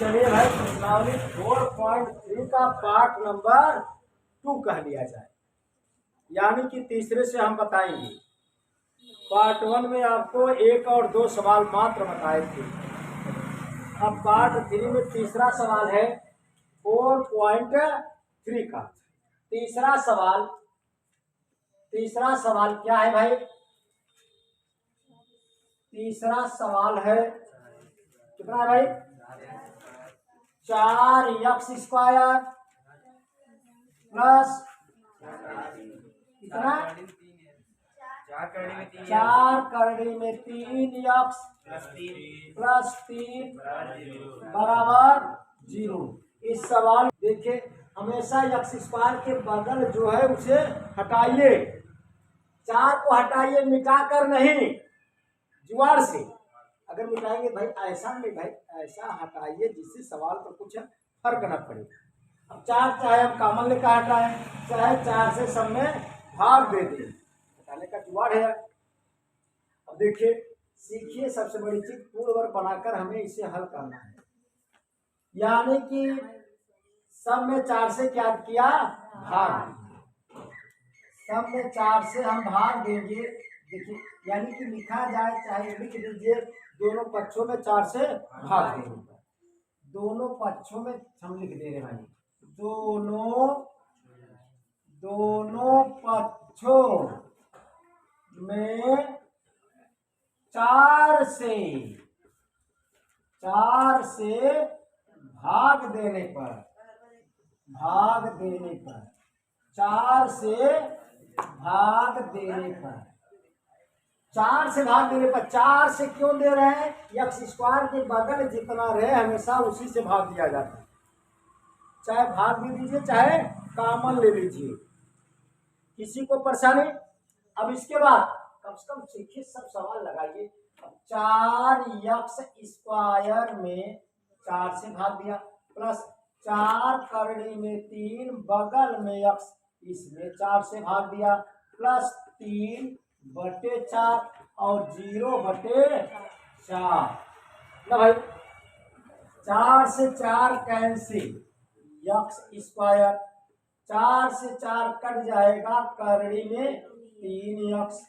चलिए भाई प्रश्नावली 4.3 का पार्ट नंबर 2 कह लिया जाए, यानी कि तीसरे से हम बताएंगे। पार्ट 1 में आपको 1 और 2 सवाल मात्र बताए थे। अब पार्ट 3 में तीसरा सवाल है 4.3 का। तीसरा सवाल क्या है भाई? तीसरा सवाल है कितना है भाई? 4x² प्लस कितना? 4 प्लस 3 बराबर 0। इस सवाल देखिए, हमेशा x² के बगल जो है उसे हटाइए, 4 को हटाइए, मिटाकर नहीं, जुगाड़ से। अगर मिटाएंगे भाई ऐसा नहीं, भाई ऐसा हटाइए जिससे सवाल पर कुछ फर्क न पड़े। अब 4 चाहे हम कॉमन लेकर हटाएं, चाहे 4 से सब में भाग दे दें, हटाने का जुगाड़ है। अब देखिए, सीखिए, सबसे बड़ी चीज पूर्ण वर्ग बनाकर हमें इसे हल करना है। यानी कि सब में 4 से क्या किया? भाग। सब में 4 से हम भाग देंगे। देखिए, यानी कि लिखा जाए, चाहे लिख दीजिए, दोनों पक्षों में 4 से भाग देंगे। दोनों पक्षों में हम लिख दे रहे हैं, दोनों पक्षों में 4 से भाग देने पर 4 से भाग देने पर 4 से क्यों दे रहे हैं? x² के बगल जितना रहे हमेशा उसी से भाग दिया जाता है। चाहे भाग भी दीजिए, चाहे कॉमन ले लीजिए, किसी को परेशानी। अब इसके बाद कम से कम सीखिए, सब सवाल लगाइए। 4x² में 4 से भाग दिया, प्लस 4 करड़ी में 3 बगल में x, इसमें 4 से भाग दिया, प्लस 3/4 और 0/4 ना भाई। 4 से 4 कैंसिल, x², 4 से 4 कट जाएगा, करड़ी में 3x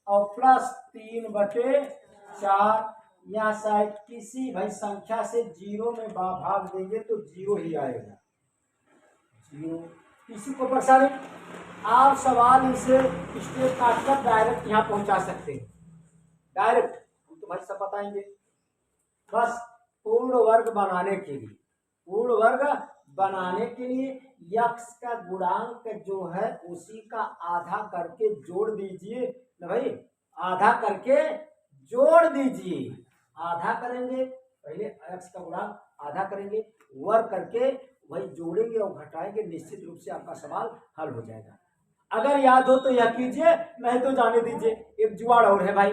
और प्लस 3/4। यहाँ साइड किसी भाई संख्या से 0 में भाग देंगे तो 0 ही आएगा, 0। किसी को परेशानी? आप सवाल इसे स्टेप काटकर डायरेक्ट यहाँ पहुंचा सकते हैं, डायरेक्ट हम तो भाई सब बताएंगे। बस पूर्ण वर्ग बनाने के लिए x का गुणांक जो है उसी का आधा करके जोड़ दीजिए ना भाई, आधा करके जोड़ दीजिए। आधा करेंगे, पहले x का गुणांक आधा करेंगे, वर्ग करके वही जोड़ेंगे और घटाएंगे, निश्चित रूप से आपका सवाल हल हो जाएगा। अगर याद हो तो यह कीजिए, नहीं तो जाने दीजिए। एक जुगाड़ और है भाई,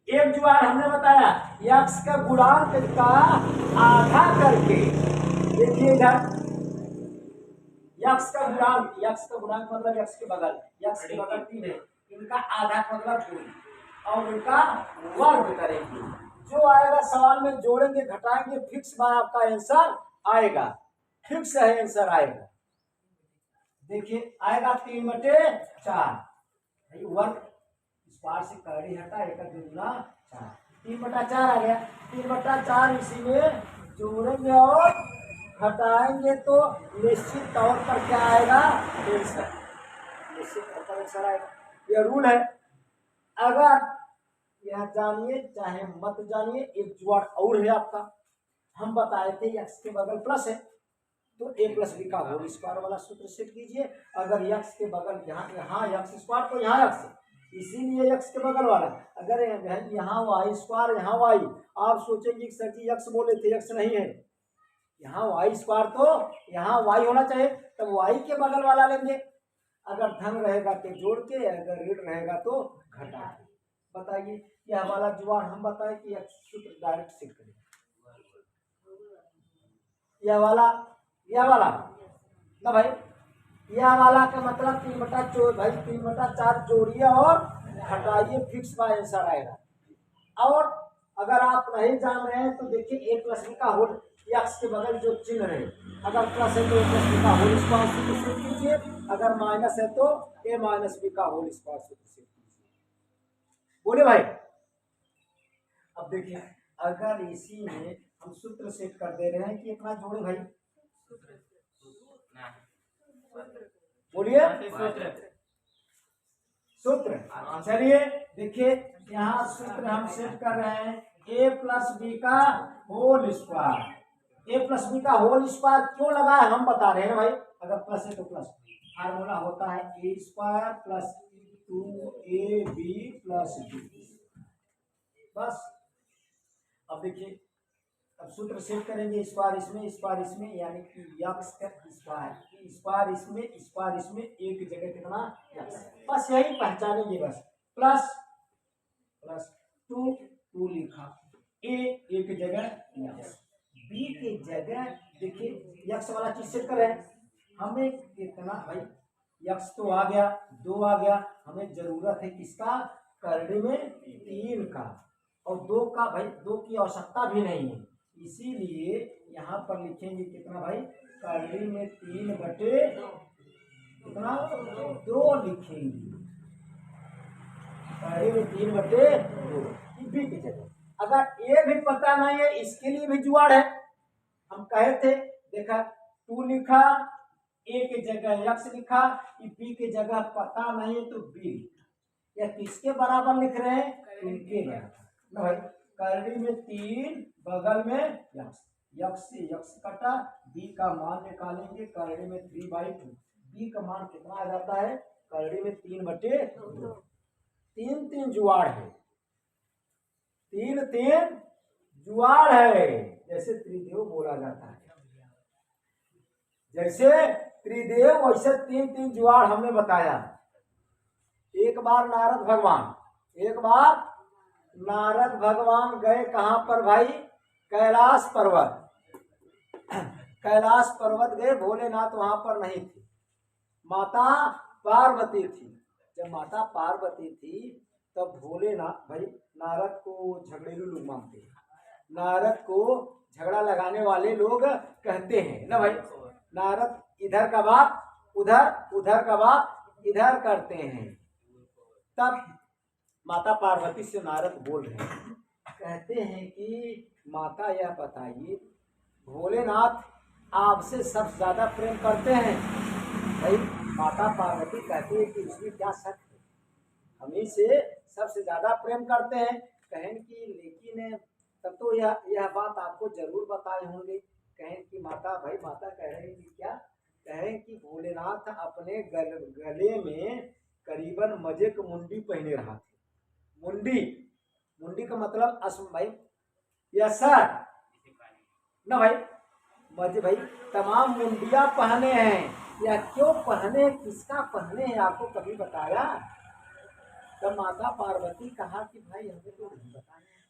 एक जुगाड़ हमने बताया, x का गुणांक का आधा करके, देखिए इधर x का गुणांक मतलब x के बगल 3 है, इनका आधा मतलब 2 और इनका वर्ग करेंगे। जो आएगा सवाल में जोड़ेंगे, घटाएंगे, फिक्स में आपका आंसर आएगा, फिक्स है आंसर आएगा। देखिए आएगा 3/4, वर्ग इस पार से करड़ी हटा, 1 दूना 4, 3/4 आ गया। 3/4 इसी में जोड़ेंगे और घटाएंगे तो निश्चित तौर पर क्या आएगा? आंसर, निश्चित तौर पर आंसर आएगा। यह रूल है। अगर यह जानिए चाहे मत जानिए, एक जुगाड़ और है आपका। हम बताए थे x के बगल प्लस है तो a + b का होल स्क्वायर वाला सूत्र सीख लीजिए। अगर x के बगल यहाँ x² तो यहाँ x है, इसीलिए x के बगल वाला। अगर यहाँ y² यहाँ y, आप सोचेंगे कि सर जी x बोले थे, x नहीं है, यहाँ y² तो यहाँ y होना चाहिए, तब y के बगल वाला लेंगे। अगर धन रहेगा तो जोड़ के, अगर ऋण रहेगा तो घटा के। बताइए, यह वाला जुगाड़ हम बताए कि यह सूत्र डायरेक्ट सीख करें। यह वाला ना भाई, यह वाला का मतलब 3/4 भाई, 3/4 जोड़िए और हटाइए, फिक्स का आंसर आएगा। और अगर आप नहीं जान रहे हैं तो देखिए ए प्लस बी का होल एक्स के बगल जो चिन्ह रहे, अगर प्लस है तो ए प्लस बी का होल स्क्वायर सूत्र से कीजिए, अगर माइनस है तो ए माइनस बी का होल स्क्वायर सूत्र से कीजिए। बोले भाई। अब देखिए अगर इसी में हम सूत्र सेट कर दे रहे हैं कि इतना जोड़े भाई, बोलिए सूत्र। चलिए देखिए यहाँ सूत्र हम सेट कर रहे हैं ए प्लस बी का होल स्क्वायर। ए प्लस बी का होल स्क्वायर क्यों लगा है हम बता रहे हैं भाई, अगर प्लस है तो प्लस, फार्मूला होता है A square plus 2ab plus B, बस। अब देखिए अब सूत्र सेट करेंगे स्क्वायर इसमें यानी कि एक्स का स्क्वायर इसमें एक जगह कितना एक्स, बस यही पहचानेंगे बस। प्लस प्लस 2 लिखा, ए एक जगह एक्स, बी के जगह देखिए एक्स वाला चीज सेट करें, हमें कितना भाई एक्स तो आ गया 2 आ गया, हमें जरूरत है किसका, करने में 3 का, और 2 का भाई 2 की आवश्यकता भी नहीं है, इसीलिए यहाँ पर लिखेंगे कितना भाई, करने में 3 बटे कितना 2 लिखेंगे, करने में 3 बटे 2 बी की जगह। अगर ये भी पता नहीं है इसके लिए भी जुगाड़ है, हम कहे थे देखा 2 लिखा, ए के जगह एक्स लिखा, बी के जगह पता नहीं है तो बी लिखा, या किसके बराबर लिख रहे हैं, इनके बराबर ना भाई। करनी में 3 बगल में एक्स, एक्स से एक्स कटा, बी का मान निकालेंगे, करनी में 3/2, बी का मान कितना आ जाता है, करनी में 3/2, 3 जुआड़ है, 3 जुआड़ है, जैसे त्रिदेव बोला जाता है, जैसे त्रिदेव वैसे 3 जुआड़ हमने बताया। एक बार नारद भगवान गए कहां पर भाई, कैलाश पर्वत, कैलाश पर्वत गए, भोलेनाथ वहां पर नहीं थे, माता पार्वती थी। जब माता पार्वती थी तब भोलेनाथ भाई, नारद को झगड़ेलू लोग मानते हैं, नारद को झगड़ा लगाने वाले लोग कहते हैं ना भाई, नारद इधर का बात उधर का बात इधर करते हैं। तब माता पार्वती से नारद बोल रहे हैं, कहते हैं कि माता यह बताइए भोलेनाथ आपसे सबसे ज्यादा प्रेम करते हैं। भाई माता पार्वती कहती है कि इसमें क्या शक है, हमें से सबसे ज्यादा प्रेम करते हैं। कहें कि लेकिन तब तो यह बात आपको जरूर बताए होंगे। कहें कि माता कह रहे हैं कि क्या, कहें कि भोलेनाथ अपने गले में करीबन मजे की मुंडी पहने रहा थे। मुंडी का मतलब भाई या सर ना भाई, मजे भाई तमाम मुंडिया पहने हैं, या क्यों पहने, किसका पहने हैं, आपको कभी बताया? तब माता पार्वती कहा कि भाई हमें तो नहीं बताया।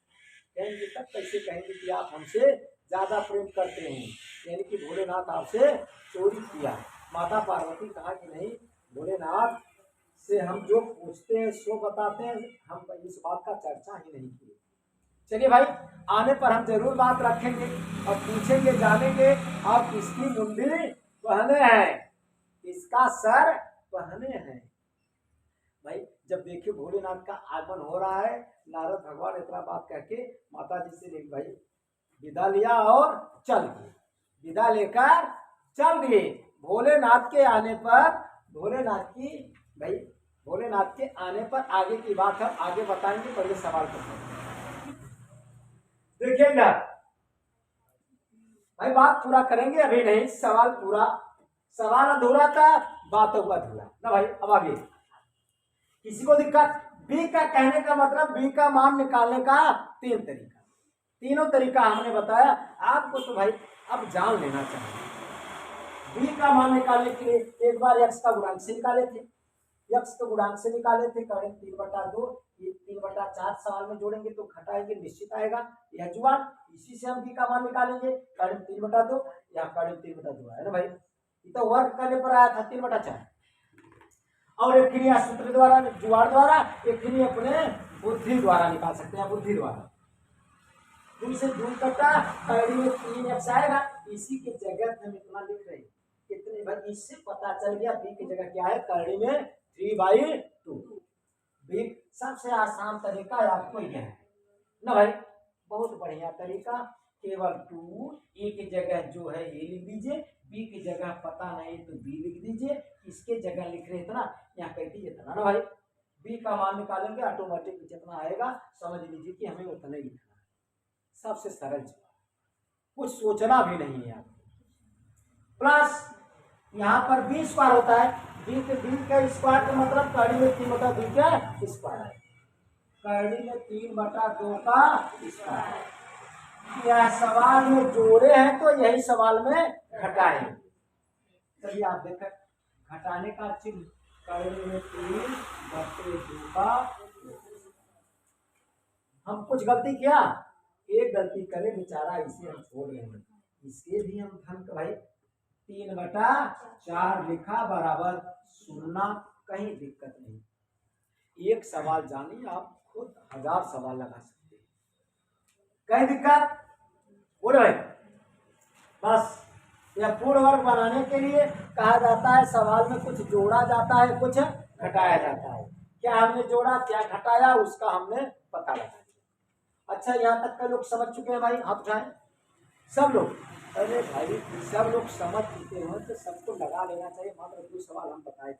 कहेंगे तब कैसे कहेंगे कि आप हमसे ज्यादा प्रेम करते हैं, यानी कि भोलेनाथ आपसे चोरी किया। माता पार्वती कहा कि नहीं, भोलेनाथ से हम जो पूछते हैं सो बताते हैं, हम इस बात का चर्चा ही नहीं किए। चलिए भाई, आने पर हम जरूर बात रखेंगे और पूछेंगे, जानेंगे आप किसकी मुंडी पहने हैं, किसका सर पहने हैं। भाई जब देखिए भोलेनाथ का आगमन हो रहा है, नारद भगवान इतना बात कह के माता जी से भाई विदा लिया और चल दिए, विदा लेकर चल दिए। भोलेनाथ के आने पर, भोलेनाथ के आने पर आगे की बात हम आगे बताएंगे, पहले सवाल करते देखिएगा भाई, बात पूरा करेंगे, अभी नहीं, सवाल पूरा, सवाल अधूरा था, बात हुआ अधूरा ना भाई। अब आगे किसी को दिक्कत, बी का कहने का मतलब बी का मान निकालने का 3 तरीका, तीनों तरीका हमने बताया आपको, तो भाई अब जान लेना चाहिए। बी का मान निकालने के लिए एक बार एक्स का गुणांक से निकाले थे, एक्स को गुणांक से निकाले थे, करें 3/2, ये 3/4 सवाल में जोड़ेंगे तो घटाएंगे, निश्चित आएगा यह जुगाड़। इसी से हम बी का मान निकालेंगे, करें 3/2, यहाँ करें 3/2 है ना भाई, ये तो वर्ग करने पर आया था 3/4, और एक सूत्र द्वारा जुगाड़ द्वारा, एक अपने बुद्धि द्वारा निकाल सकते हैं, बुद्धि द्वारा। 2 से 2 कटा, कड़ी में 3x आएगा। इसी की जगह हम इतना लिख रहे हैं, कितने भाई, इससे पता चल गया बी की जगह क्या है, कड़ी में 3/2। बी सबसे आसान तरीका आपको यह है ना भाई, बहुत बढ़िया तरीका। केवल 2 ए की जगह जो है ये लिख दीजिए, बी की जगह पता नहीं तो बी लिख दीजिए, इसके जगह लिख रहे इतना, यहाँ कह दीजिए इतना ना भाई। बी का मान निकालेंगे ऑटोमेटिक जितना आएगा समझ लीजिए कि हमें उतना ही लिखना है। सबसे सरल जवाब, कुछ सोचना भी नहीं है आपको। प्लस यहाँ पर बी स्क्वायर होता है, बी का स्क्वायर का मतलब कड़ी में 3/2 का स्क्वायर है, कड़ी में 3/2 का स्क्वायर। यह सवाल में जोड़े हैं तो यही सवाल में घटाए। चलिए आप देखें, घटाने का चिन्ह, कड़ी में 3/2 का। हम कुछ गलती किया, एक गलती करे बेचारा, इसे हम छोड़ रहे हैं, इसे भी हम धन भाई 3/4 लिखा बराबर 0, कहीं दिक्कत नहीं। एक सवाल जानिए, आप खुद 1000 सवाल लगा सकते हैं, कहीं दिक्कत बोले भाई। बस यह पूर्ण वर्ग बनाने के लिए कहा जाता है, सवाल में कुछ जोड़ा जाता है, कुछ घटाया जाता है। क्या हमने जोड़ा, क्या घटाया, उसका हमने पता लगाया। अच्छा, यहाँ तक के लोग समझ चुके हैं भाई, हाथ उठाएं सब लोग। अरे भाई सब लोग समझ चुके हो तो सबको लगा लेना चाहिए। मात्र 2 सवाल हम बताए,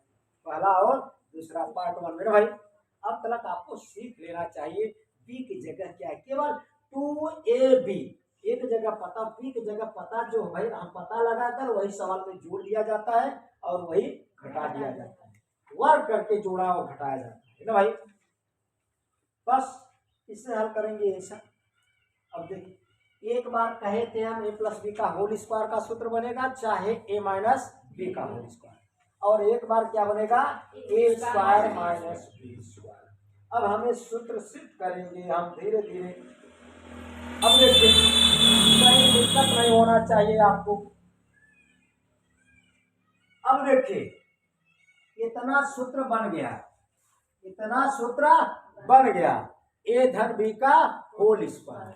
पहला और दूसरा पार्ट 1 में भाई। अब तक आपको सीख लेना चाहिए बी की जगह क्या है, केवल 2ab एक जगह पता, बी की जगह पता जो भाई हम पता लगाकर वही सवाल में जोड़ दिया जाता है और वही घटा दिया जाता है, वर्ग करके जोड़ा और घटाया जाता है ना भाई। बस इसे हल करेंगे ऐसा। अब देखिए, एक बार कहे थे हम a प्लस बी का होल स्क्वायर का सूत्र बनेगा, चाहे a माइनस बी का होल स्क्वायर, और एक बार क्या बनेगा, a square minus B square. अब हमें सूत्र शिफ्ट करेंगे हम धीरे धीरे। अब देखिए, कहीं दिक्कत नहीं होना चाहिए आपको। अब देखिए, इतना सूत्र बन गया, इतना सूत्र बन गया, a धन b का होल स्क्वायर।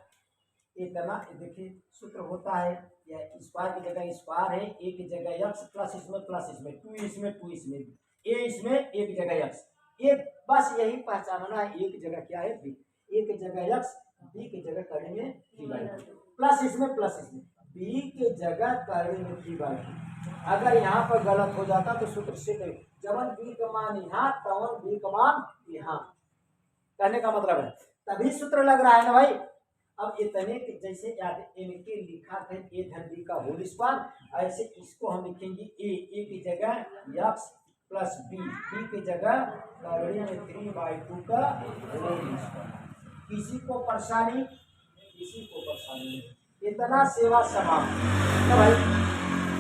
इतना देखिए सूत्र होता है, या स्क्वायर की जगह स्क्वायर है, a की जगह x प्लस इसमें 2 इसमें 2 इसमें, a इसमें a की जगह x, एक बस यही पहचानना है, a की जगह क्या है b, a की जगह x, b की जगह करेंगे 3/2, प्लस इसमें b की जगह करेंगे 3/2। अगर यहाँ पर गलत हो जाता तो सूत्र से जबन b का मान यहाँ तवन b का मान यहाँ, कहने का मतलब है तभी सूत्र लग रहा है ना भाई। अब इतने जैसे इनके लिखा था a धन b का होल स्क्वायर, ऐसे इसको हम लिखेंगे a की जगह x प्लस b की जगह करेंगे 3/2 का होल स्क्वायर। किसी को परेशानी, किसी को परेशानी नहीं, इतना सेवा समाप्त ना भाई।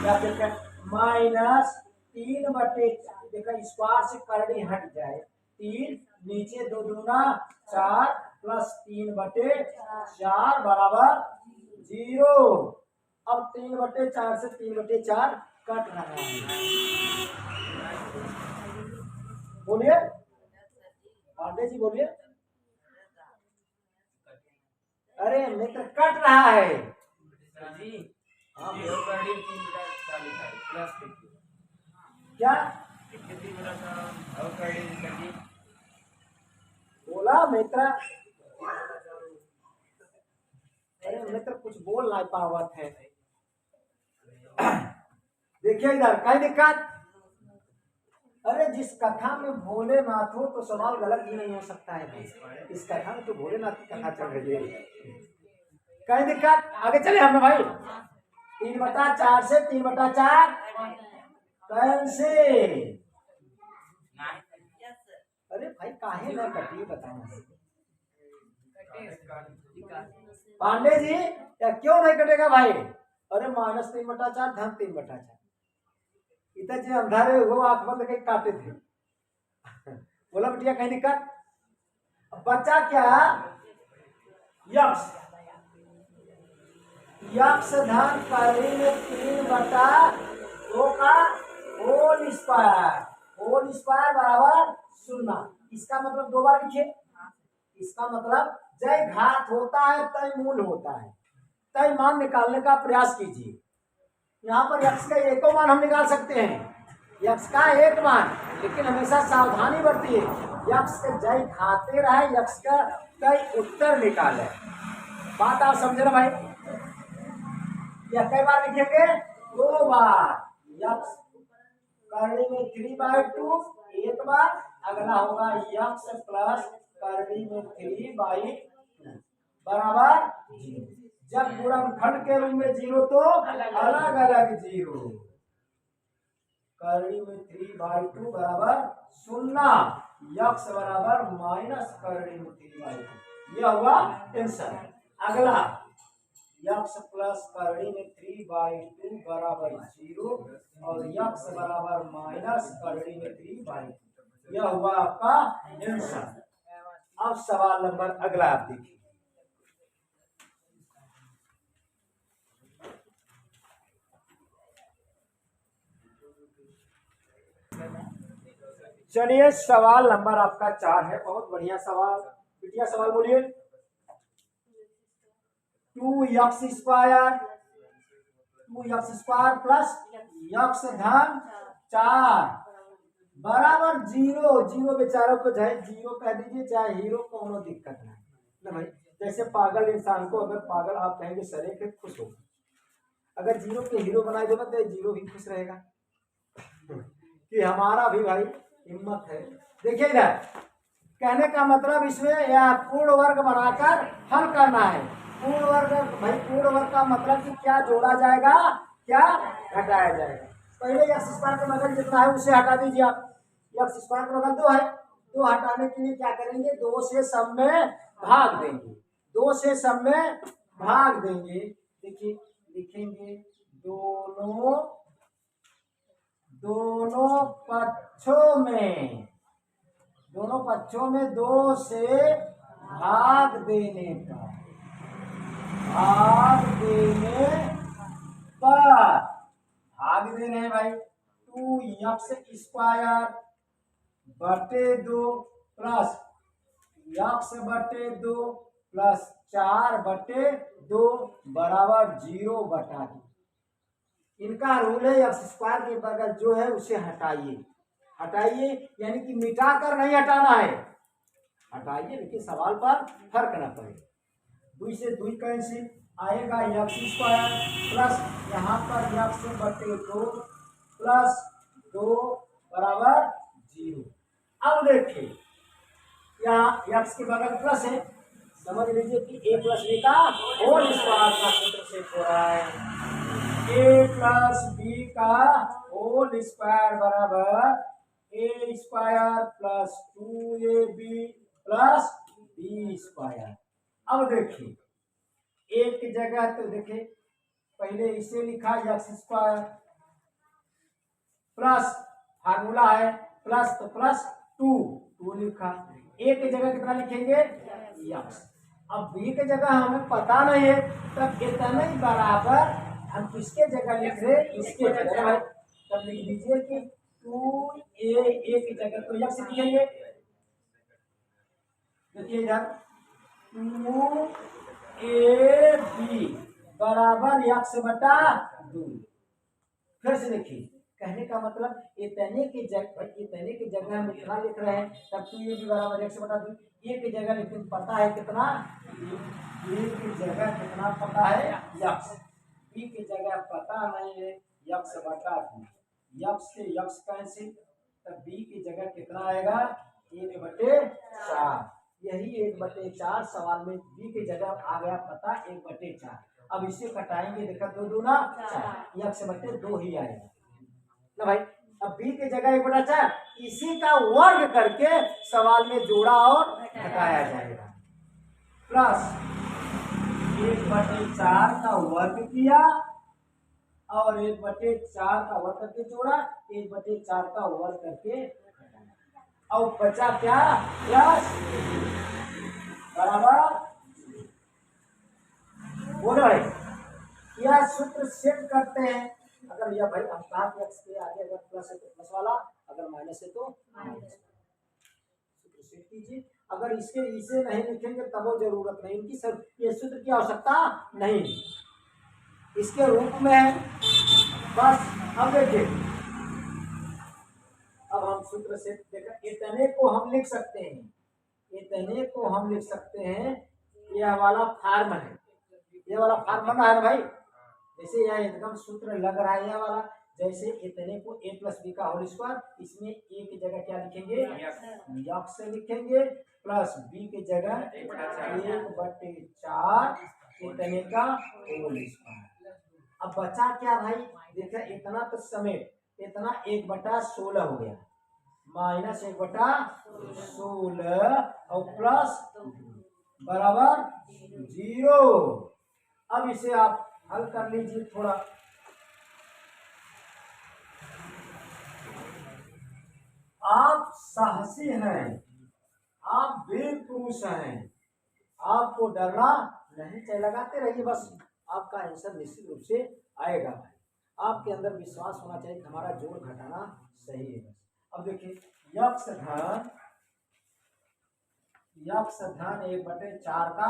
क्या देखें, माइनस 3/4, देखा स्क्वायर से करनी हट जाए, 3 नीचे 2 दूना 4 प्लस 3/4 बराबर 0। अब 3/4 से 3/4 कट रहा है, बोलिए पांडे जी बोलिए। अरे मित्र कट रहा है क्या बोला मित्र, अरे मित्र कुछ बोल नहीं पावत है। देखिए इधर कई दिक्कत, अरे जिस कथा में भोलेनाथ हो तो सवाल गलत भी नहीं हो सकता है। इस कथा में तो भोलेनाथ की कथा चल रही है, कई दिक्कत, आगे चले हम भाई। 3/4 से 3/4 कैसे, अरे भाई काहे ना कटिए बताओ पांडे जी, या क्यों नहीं कटेगा भाई। अरे -3/4 धन 3/4, इतना जो अंधारे वो आंख बंद करके काटे थे बोला बेटिया कहीं दिक्कत। बच्चा क्या, यक्स धन कड़ी में 3/2 का होल स्क्वायर बराबर 0। इसका मतलब 2 बार लिखिए, इसका मतलब जय घात होता है तय मूल होता है, तय मान निकालने का प्रयास कीजिए। यहाँ पर यक्ष का एको मान हम निकाल सकते हैं, यक्ष का एक मान, लेकिन हमेशा सावधानी बरतिए, यक्ष के जय खाते रहे, यक्ष का तय उत्तर निकाले। बात आप समझे ना भाई? यह कई बार लिखेंगे? 2 बार। यक्ष करनी में 3/2 एक बार, अगला होगा यक्ष प्लस करनी में 3/2 बराबर 0। जब गुणनखंड के रूप में 0 तो अलग अलग 0। करनी में 3/2 बराबर 0, यक्ष बराबर माइनस करनी में 3/2। यह हुआ आंसर। अगला यक्ष प्लस करनी में 3/2 बराबर 0 और यक्ष बराबर माइनस करनी में 3/2। यह हुआ आपका आंसर। अब सवाल नंबर अगला आप देखिए। चलिए सवाल नंबर आपका 4 है, बहुत बढ़िया सवाल। बिटिया सवाल बोलिए। 2x² प्लस यक्ष धन 4 बराबर 0। 0 बेचारों को चाहे 0 कह दीजिए चाहे हीरो, कोनो दिक्कत नहीं ना भाई। जैसे पागल इंसान को अगर पागल आप कहेंगे सरे के खुश होगा, अगर 0 के हीरो बना देगा तो 0 भी खुश रहेगा कि हमारा भी भाई हिम्मत है। देखिए इधर कहने का मतलब इसमें या पूर्ण वर्ग बनाकर हल करना है। पूर्ण वर्ग भाई, पूर्ण वर्ग का मतलब कि क्या जोड़ा जाएगा क्या घटाया जाएगा। पहले x² के बगल जितना है उसे हटा दीजिए आप। x² के बगल 2 है, 2 हटाने के लिए क्या करेंगे, 2 से सब में भाग देंगे, 2 से सब में भाग देंगे। देखिए लिखेंगे दोनों पक्षों में 2 से भाग देने पर भाग दे रहे हैं भाई। 2x² बटे 2 प्लस x/2 प्लस 4/2 बराबर 0/2। इनका रूल है x² के बगल जो है उसे हटाइए, यानी कि मिटा कर नहीं हटाना है, हटाइए लेकिन सवाल पर फर्क न पड़े। 2 से 2 कैंसिल आएगा, x² प्लस यहाँ पर x/2 प्लस 2 बराबर 0। अब देखिए यहाँ x के बगल प्लस है, समझ लीजिए कि a प्लस b का होल स्क्वायर का सूत्र से हो रहा है। a प्लस b का होल स्क्वायर बराबर a² plus 2ab plus b²। अब देखिए एक जगह तो देखिए पहले इसे लिखा x² प्लस फार्मूला है प्लस तो प्लस 2 लिखा, एक जगह कितना लिखेंगे x। अब b के जगह हमें पता नहीं है, तब इतना ही बराबर हम किसके जगह लिख रहे, इसके जगह, तब लिख दीजिए कि 2a की जगह तो x लिखेंगे। देखिए इधर 2ab बराबर x/2। फिर से देखिए कहने का मतलब इतने की जगह हम इतना लिख रहे हैं, तब 2ab बराबर x/2। ये की जगह लेकिन पता है कितना, ये की जगह कितना पता है x, b की जगह पता नहीं है x/2। x से x कैंसिल, तब b की जगह कितना आएगा 1/4। यही 1/4 सवाल में b की जगह आ गया पता 1/4। अब इसे कटाएंगे, देखा 2 दूना 4, x/2 ही आएगा ना भाई। अब b की जगह 1/4, इसी का वर्ग करके सवाल में जोड़ा और घटाया जाएगा। प्लस 1/4 का वर्ग किया और 1/4 का वर्ग करके जोड़ा, 1/4 का वर्ग करके और बचा क्या प्लस बराबर। बोलो भाई यह सूत्र सेट करते हैं। अगर यह भाई हम कहा कि x के आगे अगर प्लस है तो प्लस वाला, अगर माइनस है तो माइनस। सूत्र सेट कीजिए। अगर इसके इसे नहीं लिखेंगे तब वो जरूरत नहीं, इनकी सब ये सूत्र की आवश्यकता नहीं, इसके रूप में है बस। अब देखिए, अब हम सूत्र से देखा, इतने को हम लिख सकते हैं, इतने को हम लिख सकते हैं, यह वाला फार्म है, ये वाला फार्म बना है ना भाई। जैसे यहाँ एकदम सूत्र लग रहा है यह वाला, जैसे इतने को a प्लस बी का होल स्क्वायर, इसमें a की जगह क्या लिखेंगे, यक्स से लिखेंगे, प्लस b की जगह 1/4 इतने का होल स्क्वायर। अब बचा क्या भाई, देखिए इतना तो समेट, इतना 1/16 हो गया, माइनस 1/16 और प्लस बराबर 0। अब इसे आप हल कर लीजिए थोड़ा। आप साहसी हैं, आप वीर पुरुष हैं, आपको डरना नहीं चाहिए, लगाते रहिए बस, आपका आंसर निश्चित रूप से आएगा भाई। आपके अंदर विश्वास होना चाहिए कि हमारा जोड़ घटाना सही है बस। अब देखिए, यक्स धन 1/4 का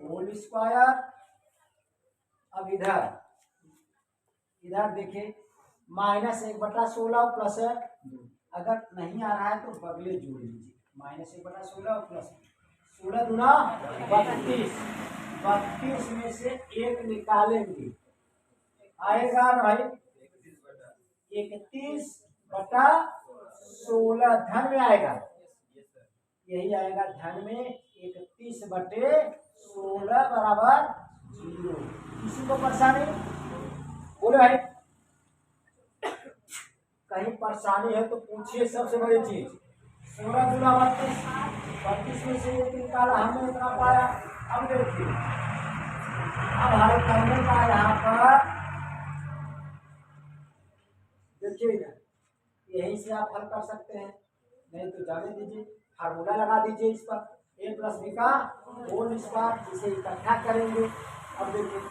होल स्क्वायर। अब इधर देखिए, माइनस 1/16 प्लस, अगर नहीं आ रहा है तो बगले जोड़ लीजिए, माइनस 1/16 प्लस 16 दूना 32, 32 में से एक निकालेंगे, आएगा ना भाई 31/16 धन में आएगा, यही आएगा धन में 31/16 बराबर 0। किसी को परेशानी बोले भाई, कहीं परेशानी है तो पूछिए, सबसे बड़ी चीज। 16 दूना 32, 32 में से एक निकाला, हमने इतना पाया। अब देखिए, अब हल करने का यहाँ पर देखिए, यहीं से आप हल कर सकते हैं, नहीं तो जाने दीजिए, फार्मूला लगा दीजिए इस पर, a प्लस बी का होल स्क्वायर, इसे इकट्ठा करेंगे। अब देखिए,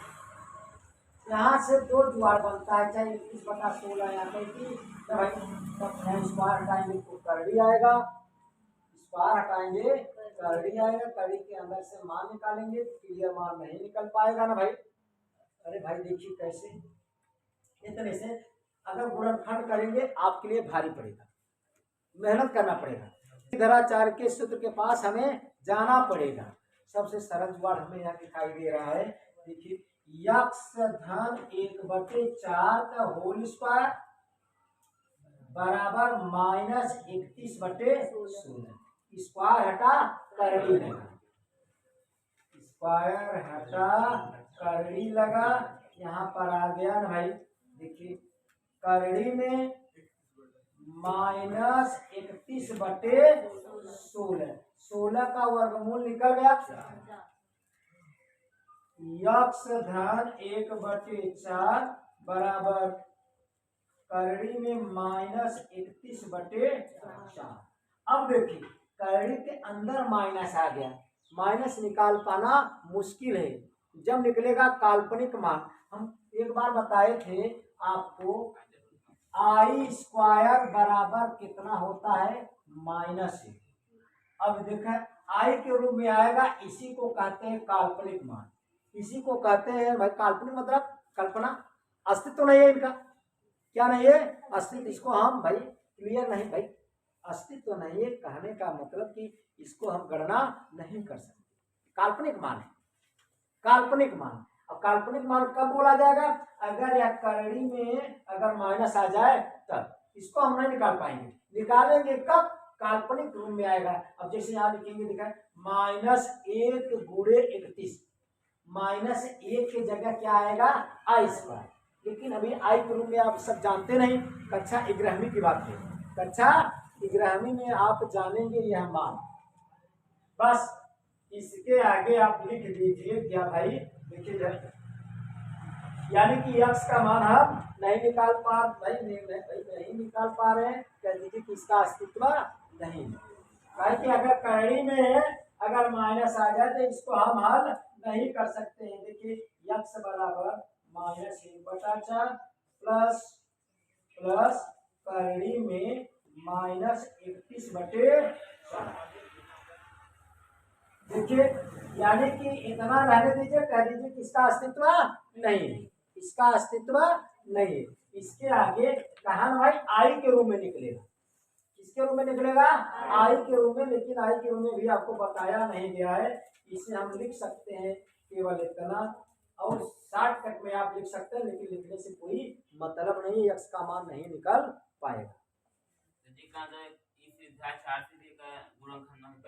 यहाँ से दो जुआर बनता है, चाहे 21/16 या कोई स्क्वायर हटाएंगे तो करड़ी आएगा, स्क्वायर हटाएंगे करड़ी आएगा, करड़ी के अंदर से मान निकालेंगे, क्लियर मान नहीं निकल पाएगा ना भाई। अरे भाई देखिए कैसे, इतने से अगर गुणनखंड करेंगे आपके लिए भारी पड़ेगा, मेहनत करना पड़ेगा, धराचार के सूत्र के पास हमें जाना पड़ेगा। सबसे सरल जुगाड़ हमें यहाँ दिखाई दे रहा है, देखिए, यक्स धन 1/4 का होल स्क्वायर बराबर माइनस 31/16, स्क्वायर हटा करड़ी लगा, स्क्वायर हटा करड़ी लगा, यहाँ पर आ गया ना भाई, देखिए करड़ी में माइनस 31/16, 16 का वर्गमूल निकल गया, यक्स धन 1/4 बराबर करड़ी में माइनस 31/4। अब देखिए, करड़ी के अंदर माइनस आ गया, माइनस निकाल पाना मुश्किल है, जब निकलेगा काल्पनिक मान। हम एक बार बताए थे आपको, आई स्क्वायर बराबर कितना होता है, -1। अब देखा, आई के रूप में आएगा, इसी को कहते हैं काल्पनिक मान, इसी को कहते हैं भाई काल्पनिक, मतलब कल्पना, अस्तित्व तो नहीं है इनका, क्या नहीं है, अस्तित्व। इसको हम भाई क्लियर नहीं भाई, अस्तित्व तो नहीं है, कहने का मतलब कि इसको हम गणना नहीं कर सकते, काल्पनिक मान है, काल्पनिक मान। अब काल्पनिक मान कब बोला जाएगा, अगर यह करड़ी में अगर माइनस आ जाए तब, इसको हम नहीं निकाल पाएंगे, निकालेंगे कब, काल्पनिक रूप में आएगा। अब जैसे यहाँ लिखेंगे, दिखा -1 गुणे 31, -1 की जगह क्या आएगा, आई स्क्वायर, लेकिन अभी आई के रूप में आप सब जानते नहीं, कक्षा 11वीं की बात है, कक्षा 11वीं में आप जानेंगे यह मान, बस इसके आगे आप लिख दीजिए क्या भाई, देखिए, यानी कि यक्स का मान हम नहीं निकाल पा भाई, नहीं निकाल पा रहे हैं, कह दीजिए कि इसका अस्तित्व नहीं है, कि अगर करड़ी में अगर माइनस आ जाए तो इसको हम हल नहीं कर सकते हैं। देखिए, यक्स बराबर -1/4 प्लस करड़ी में -31/4, देखिए, यानी कि इतना रहने दीजिए, कह दीजिए कि इसका अस्तित्व नहीं है, इसका अस्तित्व नहीं है। इसके आगे कहा ना भाई आई के रूप में निकलेगा, किसके रूप में निकलेगा? आई के रूप में। लेकिन आई के रूप में भी आपको बताया नहीं गया है, इसे हम लिख सकते हैं केवल इतना, और शॉर्टकट में आप लिख सकते हैं, लेकिन लिखने से कोई मतलब नहीं, एक्स का मान नहीं निकल पाएगा।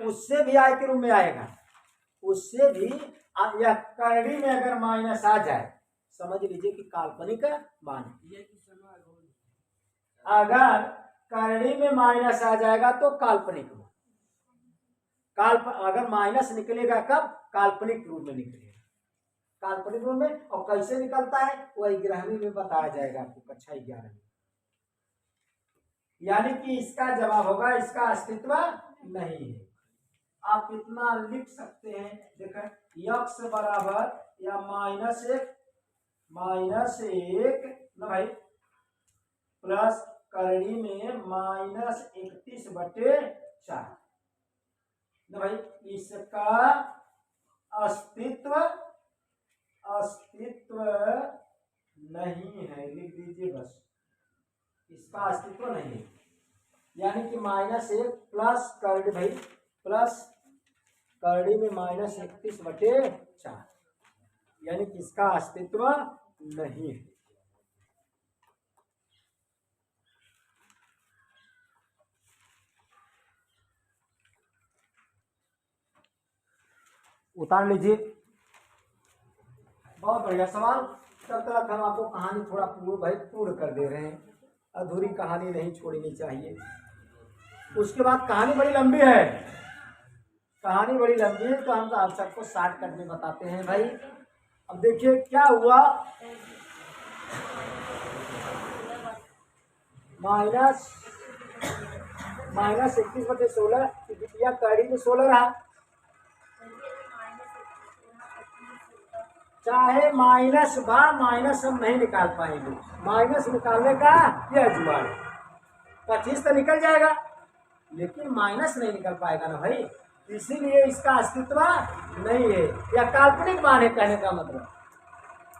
उससे भी आई के रूप में आएगा, उससे भी। या करड़ी में अगर माइनस आ जाए, समझ लीजिए कि काल्पनिक मान। अगर करड़ी में माइनस आ जाएगा तो काल्पनिक अगर माइनस निकलेगा कब? काल्पनिक रूप में निकलेगा, काल्पनिक रूप में। और कैसे निकलता है वह 11वीं में बताया जाएगा आपको, कक्षा 11 में। यानी कि इसका जवाब होगा इसका अस्तित्व नहीं है। आप इतना लिख सकते हैं, देखो यक्स बराबर या -1 ना भाई, प्लस करड़ी में -31/4 ना भाई, इसका अस्तित्व नहीं है, लिख दीजिए बस, इसका अस्तित्व नहीं है। यानी कि -1 प्लस करड़ी भाई, प्लस करड़ी में -31/4, यानी कि इसका अस्तित्व नहीं है। उतार लीजिए। बहुत बढ़िया सवाल। तब तक हम आपको कहानी थोड़ा पूर्ण कर दे रहे हैं, अधूरी कहानी नहीं छोड़नी चाहिए। उसके बाद कहानी बड़ी लंबी है, कहानी बड़ी लंबी है, तो हम तो आप सबको शॉर्टकट में बताते हैं भाई। अब देखिए क्या हुआ, -31/16 द्वितीय कड़ी में 16 रहा, चाहे माइनस हम नहीं निकाल पाएंगे, माइनस निकालने का यह जुगाड़, 25 तो निकल जाएगा, लेकिन माइनस नहीं निकल पाएगा ना भाई, इसीलिए इसका अस्तित्व नहीं है। या काल्पनिक मान है, कहने का मतलब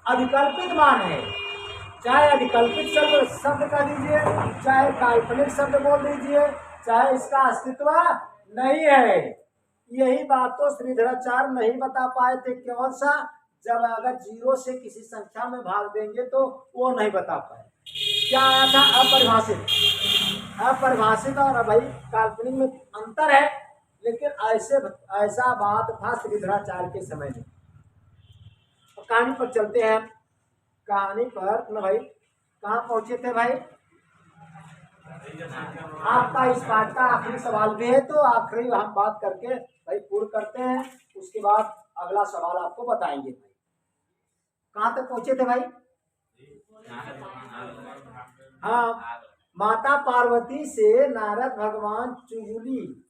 अधिकल्पित मान है। चाहे अधिकल्पित शब्द कह दीजिए, चाहे काल्पनिक शब्द बोल दीजिए, चाहे इसका अस्तित्व नहीं है। यही बात तो श्रीधराचार्य नहीं बता पाए थे, कौन सा? जब अगर 0 से किसी संख्या में भाग देंगे तो वो नहीं बता पाए। क्या आया था? अपरिभाषित और भाई काल्पनिक में अंतर है, लेकिन ऐसा बात था श्रीधराचार्य के समय में। कहानी पर चलते हैं, कहानी पर ना भाई, कहाँ पहुंचे थे भाई? आपका इस पाठ का आखिरी सवाल भी है, तो आखिरी हम बात करके भाई पूर्ण करते हैं, उसके बाद अगला सवाल आपको बताएंगे भाई। कहाँ तक पहुंचे थे भाई? हाँ, माता पार्वती से नारद भगवान चुगली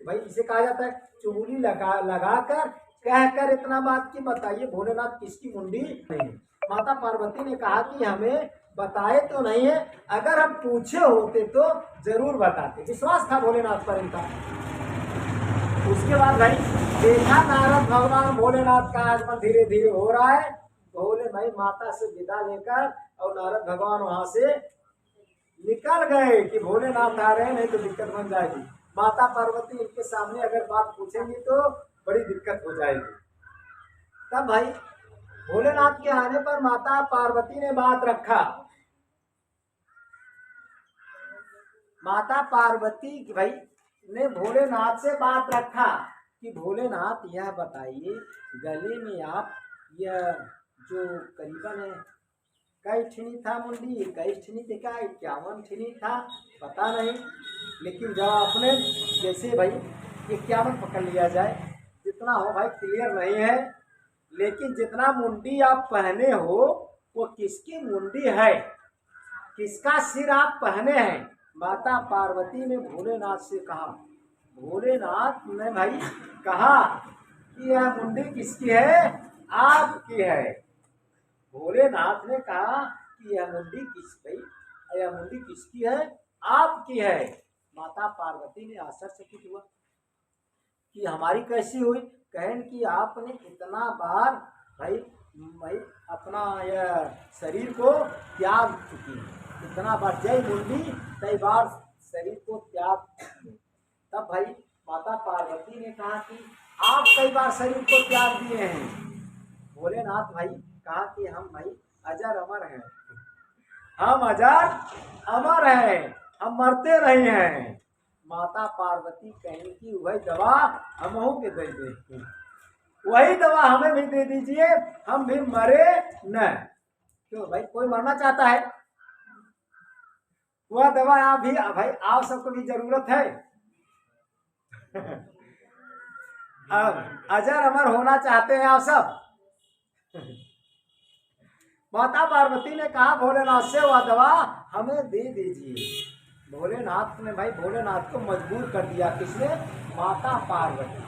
भाई इसे कहा जाता है, चुगली लगाकर कहकर इतना बात की, बताइए भोलेनाथ किसकी मुंडी नहीं। माता पार्वती ने कहा कि हमें बताए तो नहीं है, अगर हम पूछे होते तो जरूर बताते। विश्वास था भोलेनाथ पर इनका। उसके बाद भाई देखा नारद भगवान भोलेनाथ का आगमन धीरे धीरे हो रहा है, भोले भाई माता से विदा लेकर और नारद भगवान वहां से निकल गए कि भोलेनाथ आ रहे हैं, नहीं तो दिक्कत बन जाएगी। माता पार्वती इनके सामने अगर बात पूछेंगी तो बड़ी दिक्कत हो जाएगी। तब भाई भोलेनाथ के आने पर माता पार्वती ने बात रखा, माता पार्वती भाई ने भोलेनाथ से बात रखा कि भोलेनाथ यह बताइए, गले में आप यह जो करीबन कई ठिनी था मुंडी, कई ठिनी देखा 51 ठिनी था, पता नहीं, लेकिन जब आपने जैसे भाई 51 पकड़ लिया जाए, जितना हो भाई क्लियर नहीं है, लेकिन जितना मुंडी आप पहने हो वो किसकी मुंडी है, किसका सिर आप पहने हैं? माता पार्वती ने भोलेनाथ से कहा, भोलेनाथ ने भाई कहा कि यह मुंडी किसकी है? आपकी है। भोलेनाथ ने कहा कि यह मुंडी किसकी है? आपकी है। माता पार्वती ने आश्चर्यचकित हुआ, कि हमारी कैसी हुई, कहें कि आपने इतना बार भाई भाई अपना यह शरीर को त्याग चुकी, इतना बार जय मुंडी कई बार शरीर को त्याग चुकी। तब भाई माता पार्वती ने कहा कि आप कई बार शरीर को त्याग दिए हैं। भोलेनाथ भाई कहा कि हम भाई अजर अमर हैं, हम अजर अमर हैं, हम मरते नहीं हैं। माता पार्वती कहें कि वही दवा हमहू के दे दे, वही दवा हमें भी दे दीजिए, हम भी मरे न। क्यों भाई, कोई मरना चाहता है? वह दवा आप भी भाई, आप सबको भी जरूरत है। अब अजर अमर होना चाहते हैं आप सब। माता पार्वती ने कहा भोलेनाथ से वह दवा हमें दे दीजिए। भोलेनाथ ने भाई भोलेनाथ को मजबूर कर दिया, किसने? माता पार्वती।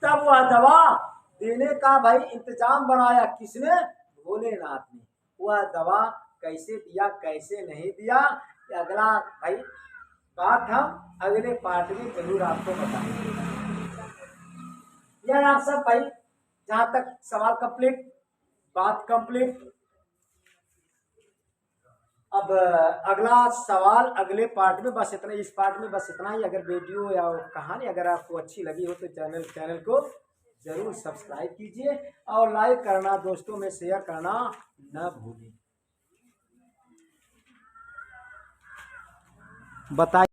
तब वह दवा देने का भाई इंतजाम बनाया, किसने? भोलेनाथ ने। वह दवा कैसे दिया कैसे नहीं दिया, अगला भाई बात हम अगले पार्ट में जरूर आपको बताएंगे। यह आप सब भाई जहां तक सवाल कंप्लीट, बात कंप्लीट। अब अगला सवाल अगले पार्ट में, बस इतना, इस पार्ट में बस इतना ही। अगर वीडियो या कहानी अगर आपको अच्छी लगी हो तो चैनल को जरूर सब्सक्राइब कीजिए और लाइक करना, दोस्तों में शेयर करना न भूलें। बताइए।